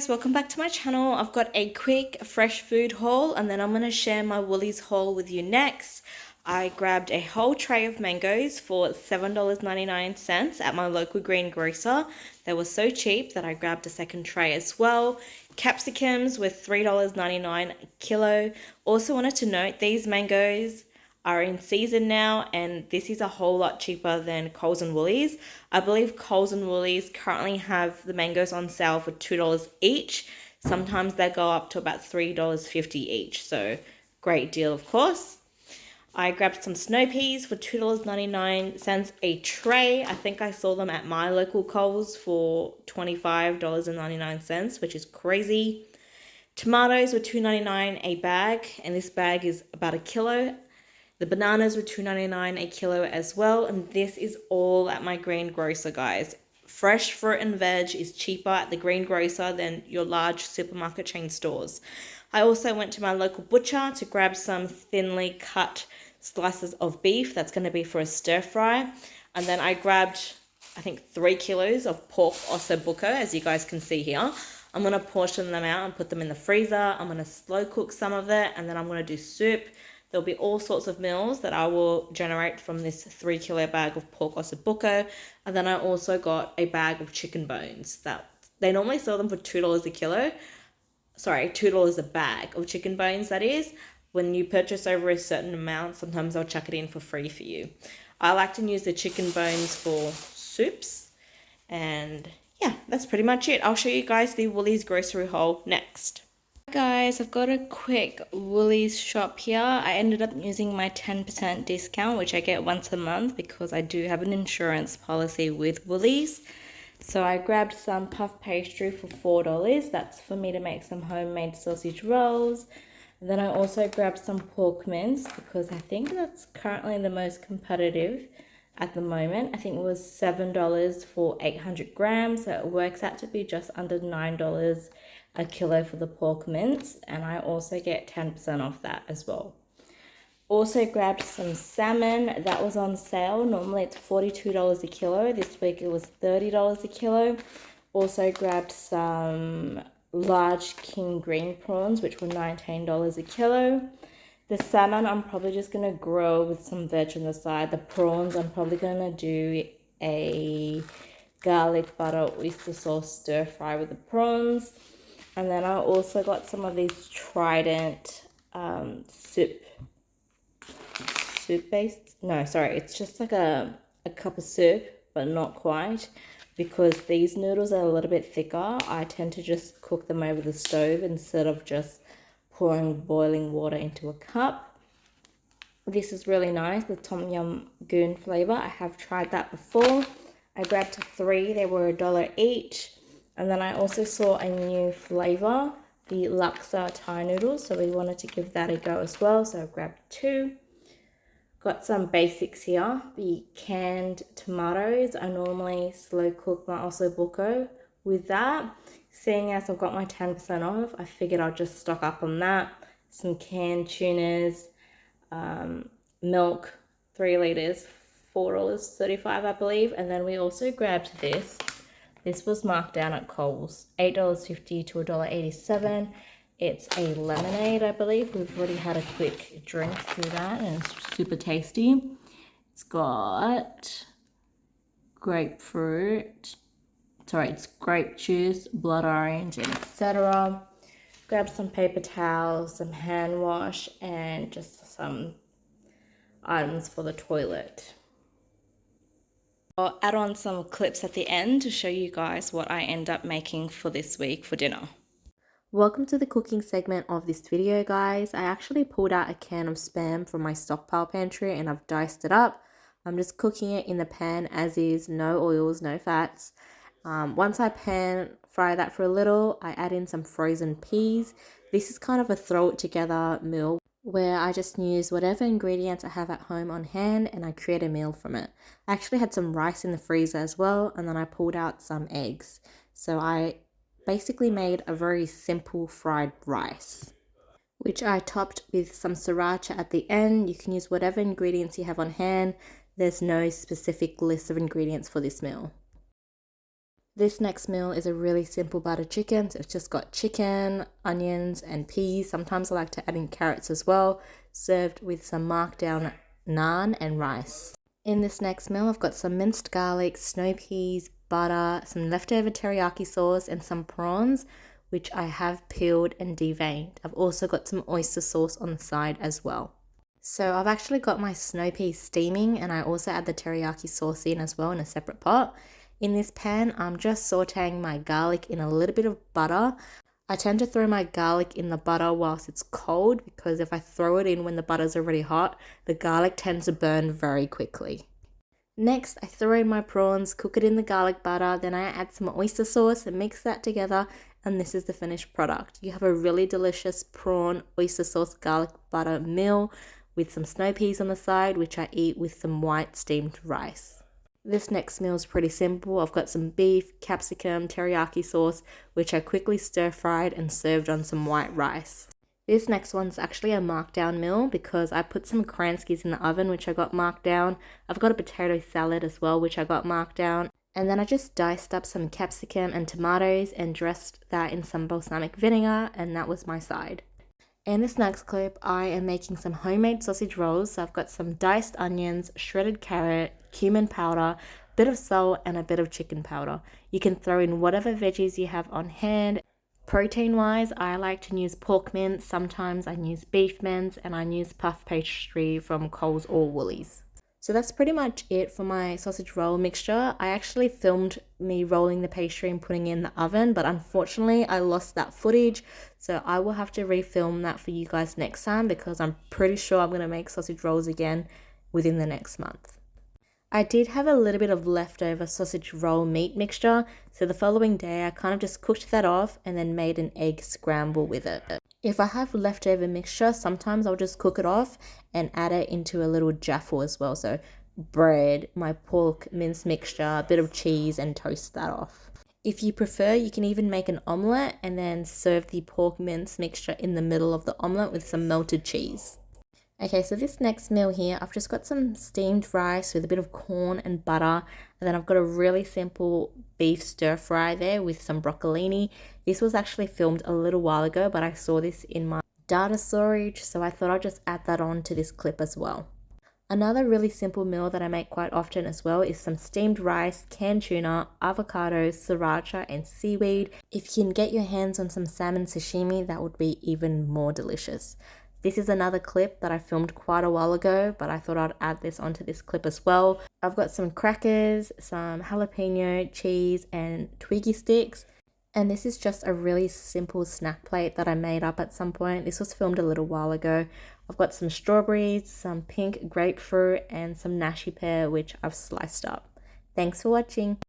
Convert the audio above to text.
guys, welcome back to my channel. I've got a quick fresh food haul and then I'm going to share my Woolies haul with you next. I grabbed a whole tray of mangoes for $7.99 at my local greengrocer. They were so cheap that I grabbed a second tray as well. Capsicums were $3.99 a kilo. Also wanted to note these mangoes are in season now and this is a whole lot cheaper than Coles and Woolies. I believe Coles and Woolies currently have the mangoes on sale for $2 each. Sometimes they go up to about $3.50 each, so great deal of course. I grabbed some snow peas for $2.99 a tray. I think I saw them at my local Coles for $25.99, which is crazy. Tomatoes were $2.99 a bag, and this bag is about a kilo. The bananas were $2.99 a kilo as well, and this is all at my greengrocer, guys. Fresh fruit and veg is cheaper at the greengrocer than your large supermarket chain stores. I also went to my local butcher to grab some thinly cut slices of beef. That's going to be for a stir fry. And then I grabbed, I think, 3 kilos of pork osso buco, as you guys can see here. I'm going to portion them out and put them in the freezer. I'm going to slow cook some of it, and then I'm going to do soup. There'll be all sorts of meals that I will generate from this 3 kilo bag of pork osso buco. And then I also got a bag of chicken bones. That they normally sell them for $2 a kilo. Sorry, $2 a bag of chicken bones, that is. When you purchase over a certain amount, sometimes I'll chuck it in for free for you. I like to use the chicken bones for soups. And yeah, that's pretty much it. I'll show you guys the Woolies grocery haul next. Guys, I've got a quick Woolies shop here. I ended up using my 10% discount, which I get once a month because I do have an insurance policy with Woolies. So I grabbed some puff pastry for $4. That's for me to make some homemade sausage rolls. And then I also grabbed some pork mince because I think that's currently the most competitive at the moment. I think it was $7 for 800 grams, so it works out to be just under $9 a kilo for the pork mince, and I also get 10% off that as well. Also grabbed some salmon that was on sale. Normally it's $42 a kilo. This week it was $30 a kilo. Also grabbed some large king green prawns, which were $19 a kilo. The salmon I'm probably just going to grill with some veg on the side. The prawns I'm probably going to do a garlic butter oyster sauce stir fry with the prawns. And then I also got some of these Trident soup based. No, sorry, it's just like a cup of soup, but not quite, because these noodles are a little bit thicker. I tend to just cook them over the stove instead of just pouring boiling water into a cup. This is really nice, the Tom Yum Goon flavor. I have tried that before. I grabbed 3, they were $1 each. And then I also saw a new flavor, the Laksa Thai noodles. So we wanted to give that a go as well. So I grabbed 2. Got some basics here. The canned tomatoes. I normally slow cook my osso buco with that. Seeing as I've got my 10% off, I figured I'll just stock up on that. Some canned tunas, milk, 3 liters, $4.35 I believe. And then we also grabbed this. This was marked down at Coles, $8.50 to $1.87. It's a lemonade, I believe. We've already had a quick drink through that, and it's super tasty. It's got grapefruit, it's grape juice, blood orange, and etc. Grab some paper towels, some hand wash, and just some items for the toilet. I'll add on some clips at the end to show you guys what I end up making for this week for dinner. Welcome to the cooking segment of this video, guys. I actually pulled out a can of Spam from my stockpile pantry and I've diced it up. I'm just cooking it in the pan as is, no oils, no fats. Once I pan fry that for a little, I add in some frozen peas. This is kind of a throw it together meal where I just use whatever ingredients I have at home on hand and I create a meal from it. I actually had some rice in the freezer as well, and then I pulled out some eggs. So I basically made a very simple fried rice, which I topped with some sriracha at the end. You can use whatever ingredients you have on hand. There's no specific list of ingredients for this meal. This next meal is a really simple butter chicken. So it's just got chicken, onions, and peas. Sometimes I like to add in carrots as well, served with some markdown naan and rice. In this next meal, I've got some minced garlic, snow peas, butter, some leftover teriyaki sauce, and some prawns, which I have peeled and deveined. I've also got some oyster sauce on the side as well. So I've actually got my snow peas steaming, and I also add the teriyaki sauce in as well in a separate pot. In this pan, I'm just sauteing my garlic in a little bit of butter. I tend to throw my garlic in the butter whilst it's cold because if I throw it in when the butter's already hot, the garlic tends to burn very quickly. Next, I throw in my prawns, cook it in the garlic butter, then I add some oyster sauce and mix that together, and this is the finished product. You have a really delicious prawn oyster sauce garlic butter meal with some snow peas on the side, which I eat with some white steamed rice. This next meal is pretty simple. I've got some beef, capsicum, teriyaki sauce, which I quickly stir fried and served on some white rice. This next one's actually a markdown meal because I put some Kranskis in the oven, which I got marked down. I've got a potato salad as well, which I got marked down. And then I just diced up some capsicum and tomatoes and dressed that in some balsamic vinegar, and that was my side. In this next clip, I am making some homemade sausage rolls. So I've got some diced onions, shredded carrot, cumin powder, a bit of salt, and a bit of chicken powder. You can throw in whatever veggies you have on hand. Protein-wise, I like to use pork mince. Sometimes I use beef mince, and I use puff pastry from Coles or Woolies. So that's pretty much it for my sausage roll mixture. I actually filmed me rolling the pastry and putting it in the oven, but unfortunately I lost that footage. So I will have to refilm that for you guys next time because I'm pretty sure I'm going to make sausage rolls again within the next month. I did have a little bit of leftover sausage roll meat mixture, so the following day I kind of just cooked that off and then made an egg scramble with it. If I have leftover mixture, sometimes I'll just cook it off and add it into a little jaffle as well. So bread, my pork mince mixture, a bit of cheese, and toast that off. If you prefer, you can even make an omelette and then serve the pork mince mixture in the middle of the omelette with some melted cheese. Okay, so this next meal here, I've just got some steamed rice with a bit of corn and butter, and then I've got a really simple beef stir fry there with some broccolini. This was actually filmed a little while ago, but I saw this in my data storage, so I thought I'd just add that on to this clip as well. Another really simple meal that I make quite often as well is some steamed rice, canned tuna, avocados, sriracha, and seaweed. If you can get your hands on some salmon sashimi, that would be even more delicious. This is another clip that I filmed quite a while ago, but I thought I'd add this onto this clip as well. I've got some crackers, some jalapeno, cheese, and Twiggy sticks. And this is just a really simple snack plate that I made up at some point. This was filmed a little while ago. I've got some strawberries, some pink grapefruit, and some nashi pear, which I've sliced up. Thanks for watching.